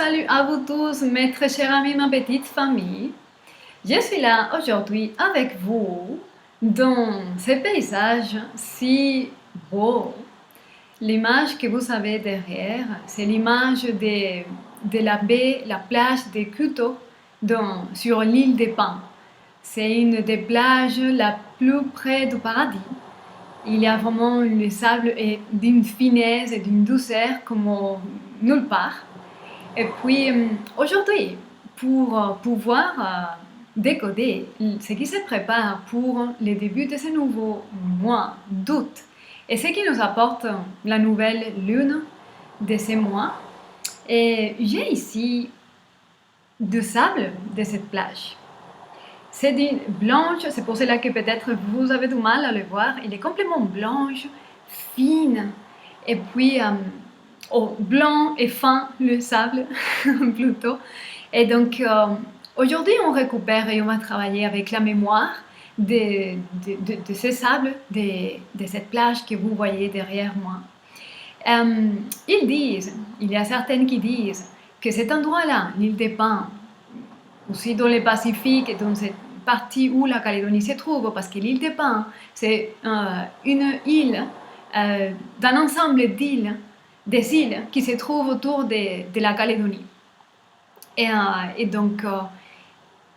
Salut à vous tous, mes très chers amis, ma petite famille. Je suis là aujourd'hui avec vous dans ce paysage si beau. L'image que vous avez derrière, c'est l'image de la baie, la plage de Kuto sur l'île des Pins. C'est une des plages la plus près du paradis. Il y a vraiment le sable est d'une finesse et d'une douceur comme nulle part. Et puis aujourd'hui, pour pouvoir décoder ce qui se prépare pour le début de ce nouveau mois d'août et ce qui nous apporte la nouvelle lune de ce mois, et j'ai ici du sable de cette plage. C'est d'une blanche, c'est pour cela que peut-être vous avez du mal à le voir. Il est complètement blanche, fine, et puis blanc et fin le sable plutôt. Et donc aujourd'hui on récupère et on va travailler avec la mémoire de ce sable, de cette plage que vous voyez derrière moi. Ils disent, il y a certaines qui disent que cet endroit-là, l'île des Pins, aussi dans le Pacifique, dans cette partie où la Calédonie se trouve, parce que l'île des Pins, c'est une île d'un ensemble d'îles, des îles qui se trouvent autour de la Calédonie. Et donc,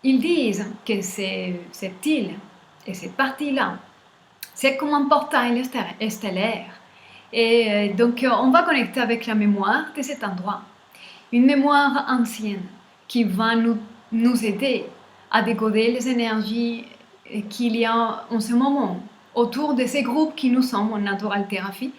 ils disent que cette île et cette partie-là, c'est comme un portail stellaire. Et donc, on va connecter avec la mémoire de cet endroit. Une mémoire ancienne qui va nous aider à décoder les énergies qu'il y a en ce moment autour de ces groupes qui nous sommes en Natural Therapy.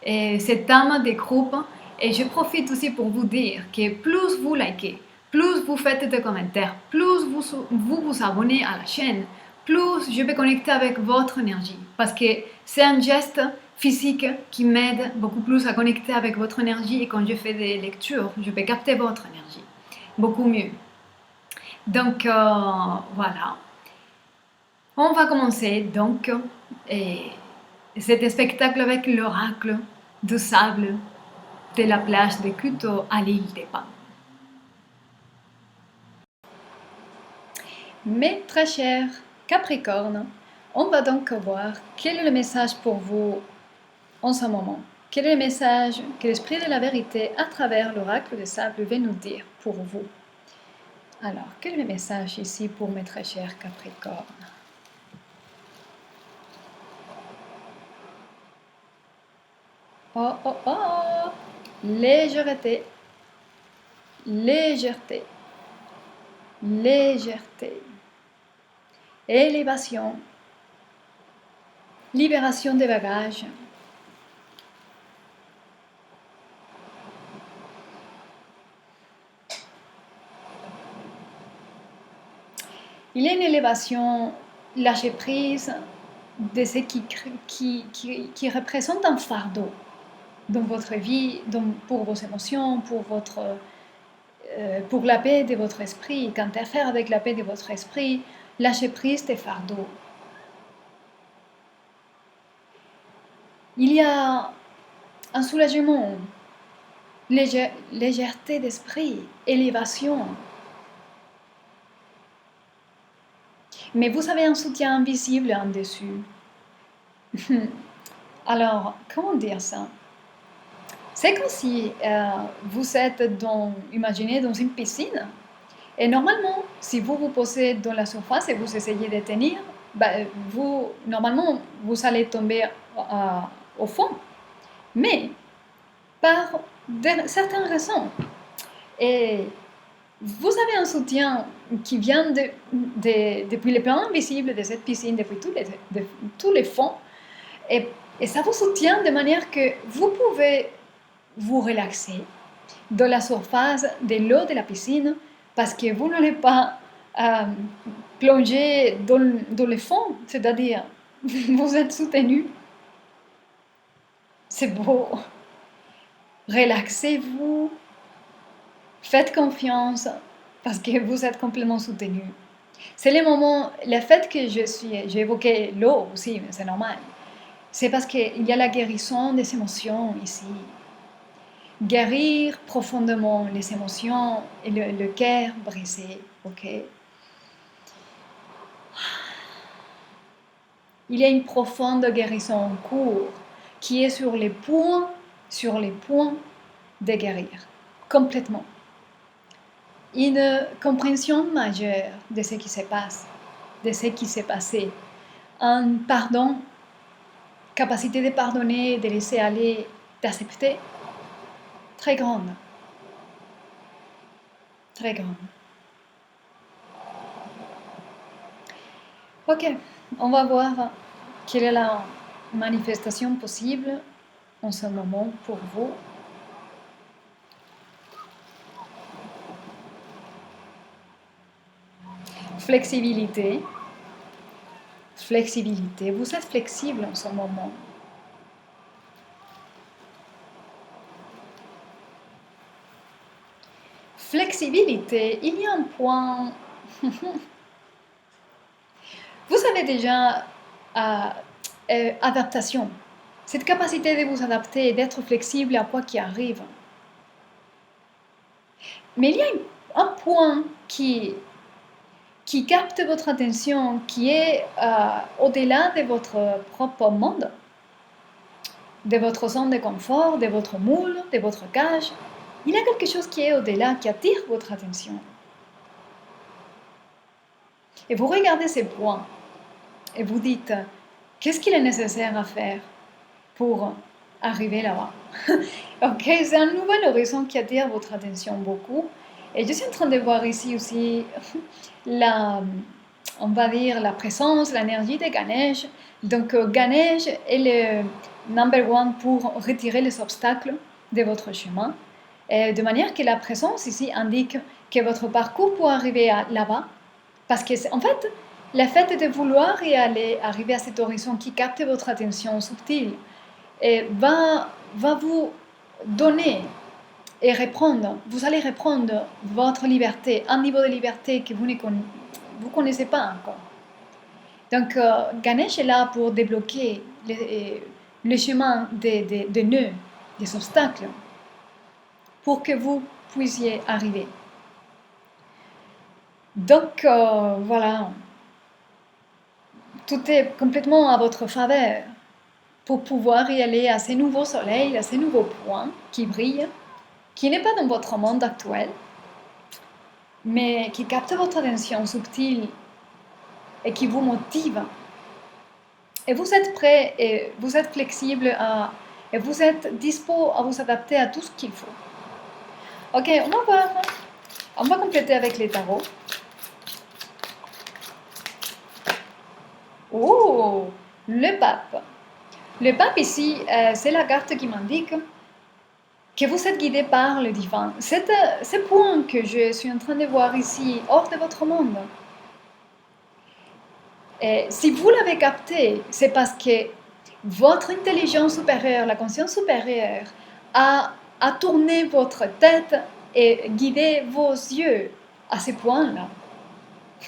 Et cette âme des groupes, et je profite aussi pour vous dire que plus vous likez, plus vous faites des commentaires, plus vous abonnez à la chaîne, plus je vais connecter avec votre énergie. Parce que c'est un geste physique qui m'aide beaucoup plus à connecter avec votre énergie, et quand je fais des lectures, je peux capter votre énergie beaucoup mieux. Donc voilà. On va commencer donc cet spectacle avec l'oracle du sable de la plage de Kuto à l'île des Pins. Mes très chers Capricornes, on va donc voir quel est le message pour vous en ce moment. Quel est le message que l'Esprit de la Vérité à travers l'oracle de sable veut nous dire pour vous? Alors, quel est le message ici pour mes très chers Capricornes? Oh, oh, oh! Légèreté, légèreté, légèreté, élévation, libération des bagages, il y a une élévation, lâcher prise de ce qui représente un fardeau dans votre vie, pour vos émotions, pour la paix de votre esprit, qu'interfère avec la paix de votre esprit, lâcher prise des fardeaux. Il y a un soulagement, légèreté d'esprit, élévation. Mais vous avez un soutien invisible en dessus. Alors, comment dire ça? C'est comme si vous êtes imaginez dans une piscine, et normalement, si vous vous posez dans la surface et vous essayez de tenir, normalement, vous allez tomber au fond. Mais, par certaines raisons, et vous avez un soutien qui vient depuis les plans invisibles de cette piscine, depuis tous les fonds, et ça vous soutient de manière que vous pouvez vous relaxer dans la surface de l'eau de la piscine, parce que vous n'allez pas plonger dans le fond, c'est-à-dire vous êtes soutenu. C'est beau. Relaxez-vous. Faites confiance parce que vous êtes complètement soutenu. C'est le fait que j'ai évoqué l'eau aussi, mais c'est normal. C'est parce qu'il y a la guérison des émotions ici. guérir profondément les émotions et le cœur brisé, ok? Il y a une profonde guérison en cours qui est sur les points de guérir, complètement. Une compréhension majeure de ce qui se passe, de ce qui s'est passé. Un pardon, capacité de pardonner, de laisser aller, d'accepter, très grande. Très grande. Ok, on va voir quelle est la manifestation possible en ce moment pour vous. Flexibilité. Flexibilité. Vous êtes flexible en ce moment. Flexibilité, il y a un point. Vous avez déjà adaptation. Cette capacité de vous adapter et d'être flexible à quoi qui arrive. Mais il y a un point qui capte votre attention, qui est au-delà de votre propre monde, de votre zone de confort, de votre moule, de votre cage. Il y a quelque chose qui est au-delà, qui attire votre attention. Et vous regardez ces points et vous dites, qu'est-ce qu'il est nécessaire à faire pour arriver là-bas? Ok, c'est un nouvel horizon qui attire votre attention beaucoup. Et je suis en train de voir ici aussi on va dire, la présence, l'énergie de Ganesh. Donc Ganesh est le number one pour retirer les obstacles de votre chemin. Et de manière que la présence ici indique que votre parcours pour arriver là-bas, parce que en fait, le fait de vouloir y aller, arriver à cet horizon qui capte votre attention subtile, va vous donner et reprendre, vous allez reprendre votre liberté, un niveau de liberté que vous ne connaissez pas encore. Donc, Ganesh est là pour débloquer le chemin des nœuds, des obstacles, pour que vous puissiez arriver. Donc, voilà, tout est complètement à votre faveur pour pouvoir y aller à ces nouveaux soleils, à ces nouveaux points qui brillent, qui n'est pas dans votre monde actuel, mais qui capte votre attention subtile et qui vous motive. Et vous êtes prêt et vous êtes flexible et vous êtes dispo à vous adapter à tout ce qu'il faut. Ok, on va voir. On va compléter avec les tarots. Oh, le pape. Le pape ici, c'est la carte qui m'indique que vous êtes guidé par le divin. C'est ce point que je suis en train de voir ici, hors de votre monde. Et si vous l'avez capté, c'est parce que votre intelligence supérieure, la conscience supérieure, a tourné votre tête et guidé vos yeux à ce point-là.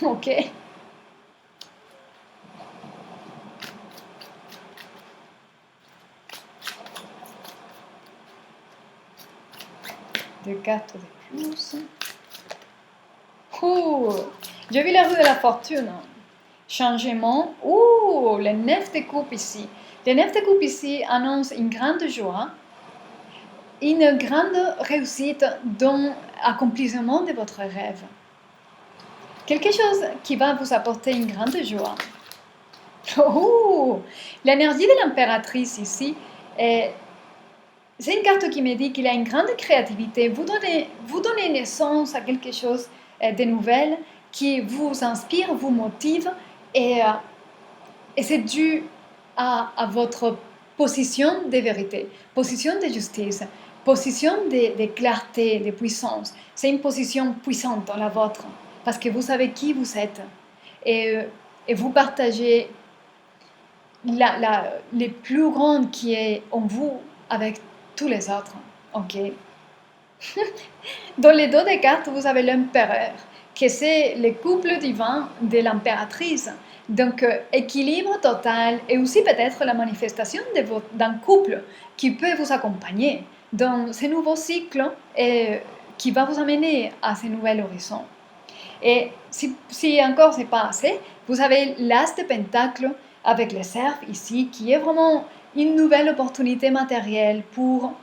Ok? Deux cartes de plus. J'ai vu la rue de la fortune. Changement. Le 9 de coupe ici. Le 9 de coupe ici annonce une grande joie, une grande réussite dans l'accomplissement de votre rêve. Quelque chose qui va vous apporter une grande joie. L'énergie de l'impératrice ici, c'est une carte qui me dit qu'il a une grande créativité. Vous donnez naissance à quelque chose de nouvel qui vous inspire, vous motive et c'est dû à votre position de vérité, position de justice, position de clarté, de puissance. C'est une position puissante, la vôtre, parce que vous savez qui vous êtes et vous partagez les plus grandes qui est en vous avec tous les autres. Ok. Dans les dos des cartes, vous avez l'empereur, que c'est le couple divin de l'impératrice. Donc, équilibre total et aussi peut-être la manifestation d'un couple qui peut vous accompagner dans ce nouveau cycle et qui va vous amener à ce nouvel horizon. Et si encore c'est pas assez, vous avez l'as de pentacle avec le cerf ici, qui est vraiment une nouvelle opportunité matérielle pour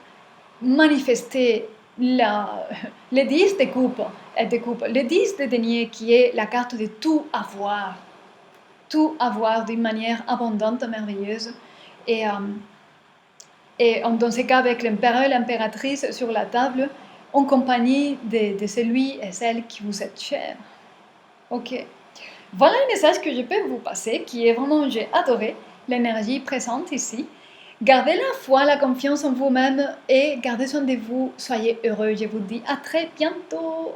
manifester le 10 de coupe, le 10 de denier qui est la carte de tout avoir d'une manière abondante, merveilleuse. Et dans ce cas, avec l'empereur et l'impératrice sur la table, en compagnie de celui et celle qui vous êtes cher. Ok. Voilà le message que je peux vous passer, qui est vraiment, j'ai adoré l'énergie présente ici. Gardez la foi, la confiance en vous-même et gardez soin de vous. Soyez heureux. Je vous dis à très bientôt.